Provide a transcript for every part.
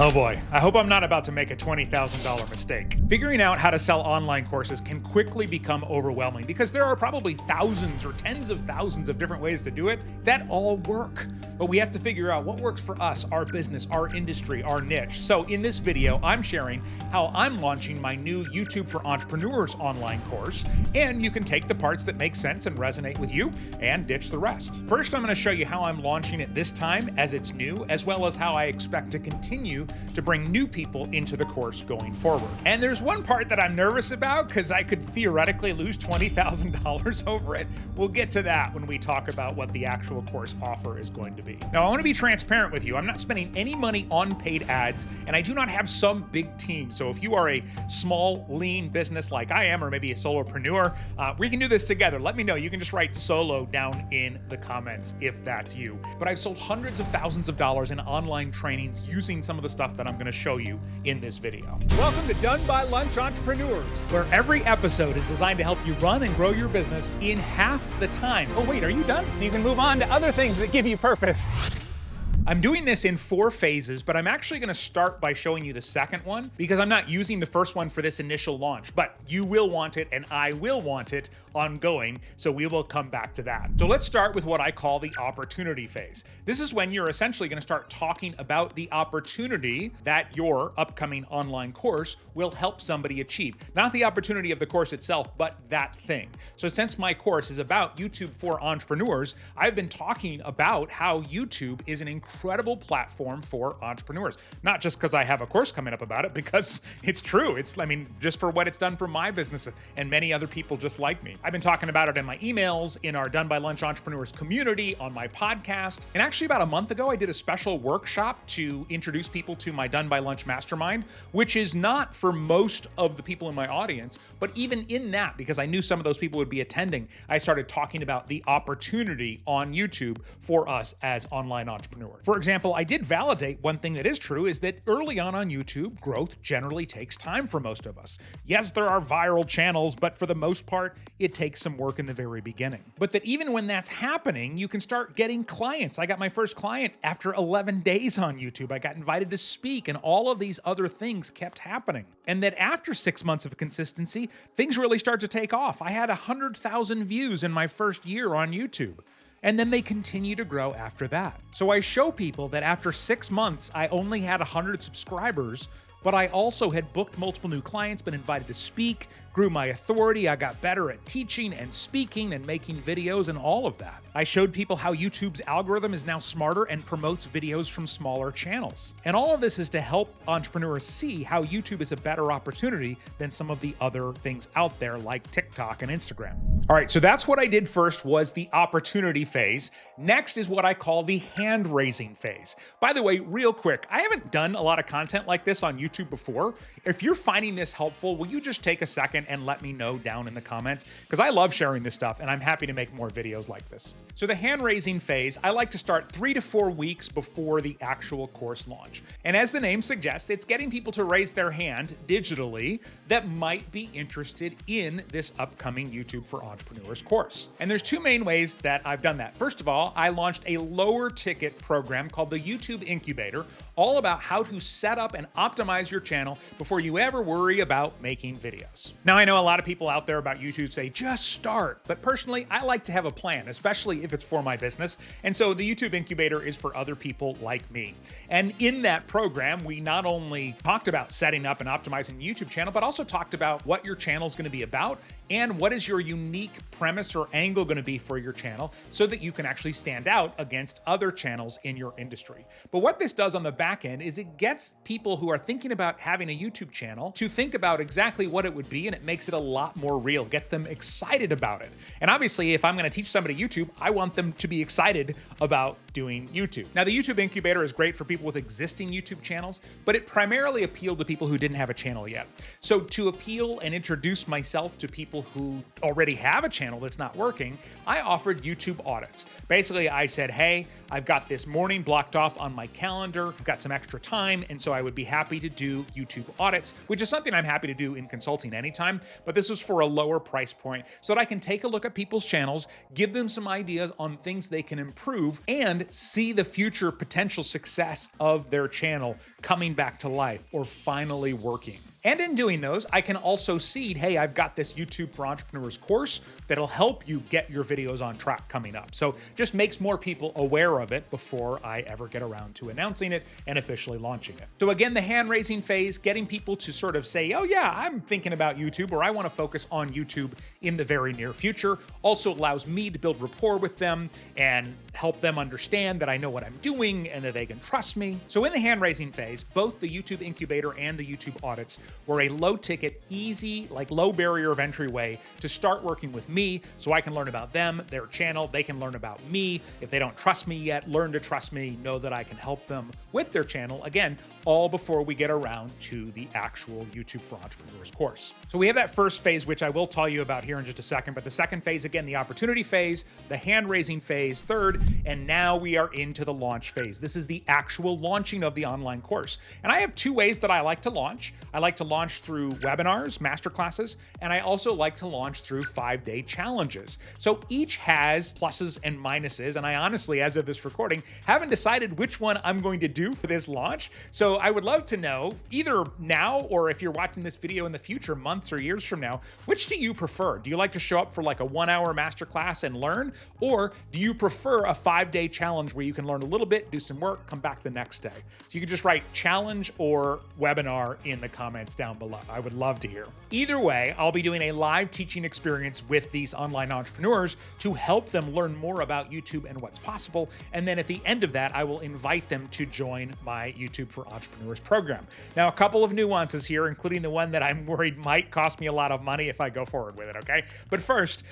Oh boy, I hope I'm not about to make a $20,000 mistake. Figuring out how to sell online courses can quickly become overwhelming because there are probably thousands or tens of thousands of different ways to do it that all work. But we have to figure out what works for us, our business, our industry, our niche. So in this video, I'm sharing how I'm launching my new YouTube for Entrepreneurs online course, and you can take the parts that make sense and resonate with you and ditch the rest. First, I'm going to show you how I'm launching it this time as it's new, as well as how I expect to continue to bring new people into the course going forward. And there's one part that I'm nervous about because I could theoretically lose $20,000 over it. We'll get to that when we talk about what the actual course offer is going to be. Now, I want to be transparent with you. I'm not spending any money on paid ads, and I do not have some big team. So if you are a small, lean business like I am, or maybe a solopreneur, we can do this together. Let me know. You can just write solo down in the comments if that's you. But I've sold hundreds of thousands of dollars in online trainings using some of the stuff that I'm going to show you in this video. Welcome to Done by Lunch Entrepreneurs, where every episode is designed to help you run and grow your business in half the time. Oh wait, are you done? So you can move on to other things that give you purpose. I'm doing this in 4 phases, but I'm actually going to start by showing you the second one because I'm not using the first one for this initial launch, but you will want it and I will want it ongoing, so we will come back to that. So let's start with what I call the opportunity phase. This is when you're essentially going to start talking about the opportunity that your upcoming online course will help somebody achieve. Not the opportunity of the course itself, but that thing. So since my course is about YouTube for entrepreneurs, I've been talking about how YouTube is an incredible platform for entrepreneurs. Not just because I have a course coming up about it, because it's true. Just for what it's done for my business and many other people just like me. I've been talking about it in my emails, in our Done by Lunch Entrepreneurs community, on my podcast. And actually about a month ago, I did a special workshop to introduce people to my Done by Lunch Mastermind, which is not for most of the people in my audience, but even in that, because I knew some of those people would be attending, I started talking about the opportunity on YouTube for us as online entrepreneurs. For example, I did validate one thing that is true is that early on YouTube, growth generally takes time for most of us. Yes, there are viral channels, but for the most part, it takes some work in the very beginning. But that even when that's happening, you can start getting clients. I got my first client after 11 days on YouTube. I got invited to speak, and all of these other things kept happening. And that after 6 months of consistency, things really start to take off. I had 100,000 views in my first year on YouTube. And then they continue to grow after that. So I show people that after 6 months, I only had 100 subscribers, but I also had booked multiple new clients, been invited to speak, grew my authority, I got better at teaching and speaking and making videos and all of that. I showed people how YouTube's algorithm is now smarter and promotes videos from smaller channels. And all of this is to help entrepreneurs see how YouTube is a better opportunity than some of the other things out there like TikTok and Instagram. All right, so that's what I did first, was the opportunity phase. Next is what I call the hand-raising phase. By the way, real quick, I haven't done a lot of content like this on YouTube before. If you're finding this helpful, will you just take a second and let me know down in the comments? Because I love sharing this stuff and I'm happy to make more videos like this. So the hand-raising phase, I like to start 3 to 4 weeks before the actual course launch. And as the name suggests, it's getting people to raise their hand digitally that might be interested in this upcoming YouTube for Entrepreneurs course. And there's 2 main ways that I've done that. First of all, I launched a lower ticket program called the YouTube Incubator, all about how to set up and optimize your channel before you ever worry about making videos. Now, I know a lot of people out there about YouTube say, just start. But personally, I like to have a plan, especially if it's for my business. And so the YouTube Incubator is for other people like me. And in that program, we not only talked about setting up and optimizing the YouTube channel, but also talked about what your channel is going to be about and what is your unique premise or angle going to be for your channel so that you can actually stand out against other channels in your industry. But what this does on the back end is it gets people who are thinking about having a YouTube channel to think about exactly what it would be, and it makes it a lot more real, gets them excited about it. And obviously, if I'm going to teach somebody YouTube, I want them to be excited about doing YouTube. Now, the YouTube Incubator is great for people with existing YouTube channels, but it primarily appealed to people who didn't have a channel yet. So to appeal and introduce myself to people people who already have a channel that's not working, I offered YouTube audits. Basically, I said, hey, I've got this morning blocked off on my calendar, I've got some extra time, and so I would be happy to do YouTube audits, which is something I'm happy to do in consulting anytime, but this was for a lower price point so that I can take a look at people's channels, give them some ideas on things they can improve, and see the future potential success of their channel coming back to life or finally working. And in doing those, I can also seed, hey, I've got this YouTube for Entrepreneurs course that'll help you get your videos on track coming up. So just makes more people aware of it before I ever get around to announcing it and officially launching it. So again, the hand-raising phase, getting people to sort of say, oh yeah, I'm thinking about YouTube, or I want to focus on YouTube in the very near future, also allows me to build rapport with them and help them understand that I know what I'm doing and that they can trust me. So in the hand-raising phase, both the YouTube incubator and the YouTube audits were a low-ticket, easy, like low-barrier of entry way to start working with me so I can learn about them, their channel, they can learn about me. If they don't trust me yet, learn to trust me, know that I can help them with their channel. Again, all before we get around to the actual YouTube for Entrepreneurs course. So we have that first phase, which I will tell you about here in just a second, but the second phase, again, the opportunity phase, the hand-raising phase, third, and now we are into the launch phase. This is the actual launching of the online course. And I have two ways that I like to launch. I like to launch through webinars, masterclasses, and I also like to launch through 5-day challenges. So each has pluses and minuses, and I honestly, as of this recording, haven't decided which one I'm going to do for this launch. So I would love to know, either now or if you're watching this video in the future, months or years from now, which do you prefer? Do you like to show up for like a 1-hour masterclass and learn? Or do you prefer a 5-day challenge where you can learn a little bit, do some work, come back the next day? So you can just write challenge or webinar in the comments down below. I would love to hear. Either way, I'll be doing a live teaching experience with these online entrepreneurs to help them learn more about YouTube and what's possible. And then at the end of that, I will invite them to join my YouTube for Entrepreneurs program. Now, a couple of nuances here, including the one that I'm worried might cost me a lot of money if I go forward with it, okay? But first,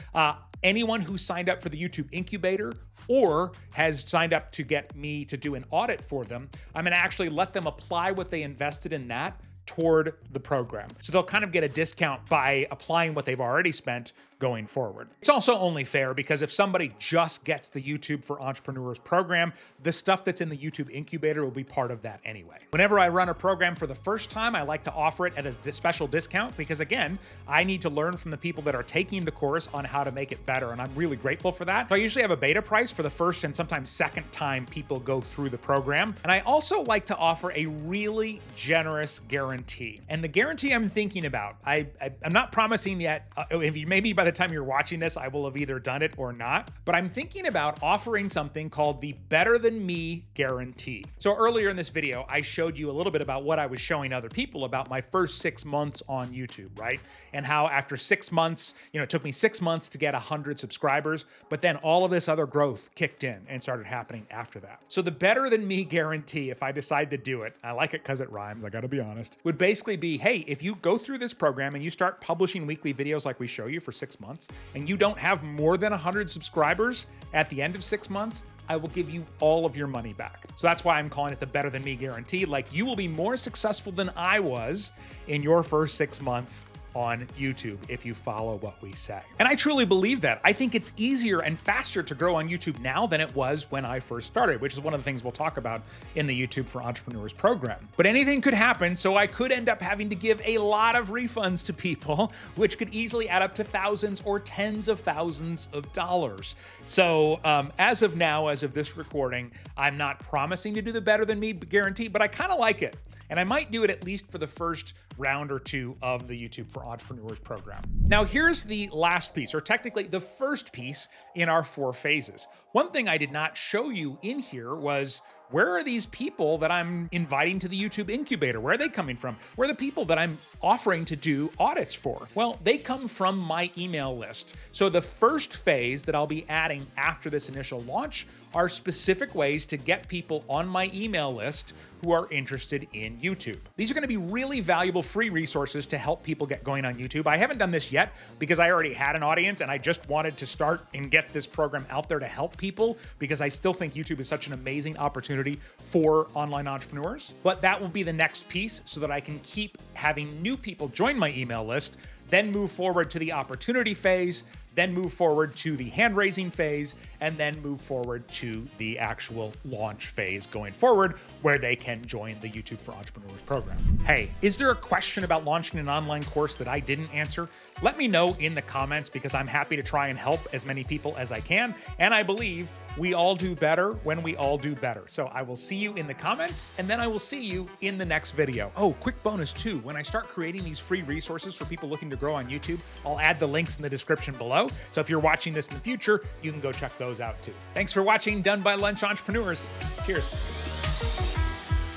anyone who signed up for the YouTube incubator or has signed up to get me to do an audit for them, I'm gonna actually let them apply what they invested in that toward the program. So they'll kind of get a discount by applying what they've already spent going forward. It's also only fair because if somebody just gets the YouTube for Entrepreneurs program, the stuff that's in the YouTube incubator will be part of that anyway. Whenever I run a program for the first time, I like to offer it at a special discount because again, I need to learn from the people that are taking the course on how to make it better, and I'm really grateful for that. So I usually have a beta price for the first and sometimes second time people go through the program. And I also like to offer a really generous guarantee. And the guarantee I'm thinking about, I'm not promising yet, maybe by the time you're watching this, I will have either done it or not, but I'm thinking about offering something called the Better Than Me guarantee. So earlier in this video, I showed you a little bit about what I was showing other people about my first 6 months on YouTube, right? And how after 6 months, it took me 6 months to get 100 subscribers, but then all of this other growth kicked in and started happening after that. So the Better Than Me guarantee, if I decide to do it, I like it because it rhymes, I gotta be honest, would basically be, hey, if you go through this program and you start publishing weekly videos like we show you for 6 months, and you don't have more than 100 subscribers at the end of 6 months, I will give you all of your money back. So that's why I'm calling it the Better Than Me guarantee. Like, you will be more successful than I was in your first 6 months on YouTube if you follow what we say. And I truly believe that. I think it's easier and faster to grow on YouTube now than it was when I first started, which is one of the things we'll talk about in the YouTube for Entrepreneurs program. But anything could happen, so I could end up having to give a lot of refunds to people, which could easily add up to thousands or tens of thousands of dollars. So as of now, as of this recording, I'm not promising to do the Better Than Me guarantee, but I kind of like it. And I might do it at least for the first round or two of the YouTube for Entrepreneurs program. Now here's the last piece, or technically the first piece in our 4 phases. One thing I did not show you in here was, where are these people that I'm inviting to the YouTube incubator? Where are they coming from? Where are the people that I'm offering to do audits for? Well, they come from my email list. So the first phase that I'll be adding after this initial launch are specific ways to get people on my email list who are interested in YouTube. These are going to be really valuable free resources to help people get going on YouTube. I haven't done this yet because I already had an audience and I just wanted to start and get this program out there to help people because I still think YouTube is such an amazing opportunity for online entrepreneurs. But that will be the next piece so that I can keep having new people join my email list, then move forward to the opportunity phase, then move forward to the hand-raising phase, and then move forward to the actual launch phase going forward, where they can join the YouTube for Entrepreneurs program. Hey, is there a question about launching an online course that I didn't answer? Let me know in the comments because I'm happy to try and help as many people as I can, and I believe we all do better when we all do better. So I will see you in the comments, and then I will see you in the next video. Oh, quick bonus too, when I start creating these free resources for people looking to grow on YouTube, I'll add the links in the description below. So if you're watching this in the future, you can go check those out too. Thanks for watching Done by Lunch Entrepreneurs. Cheers.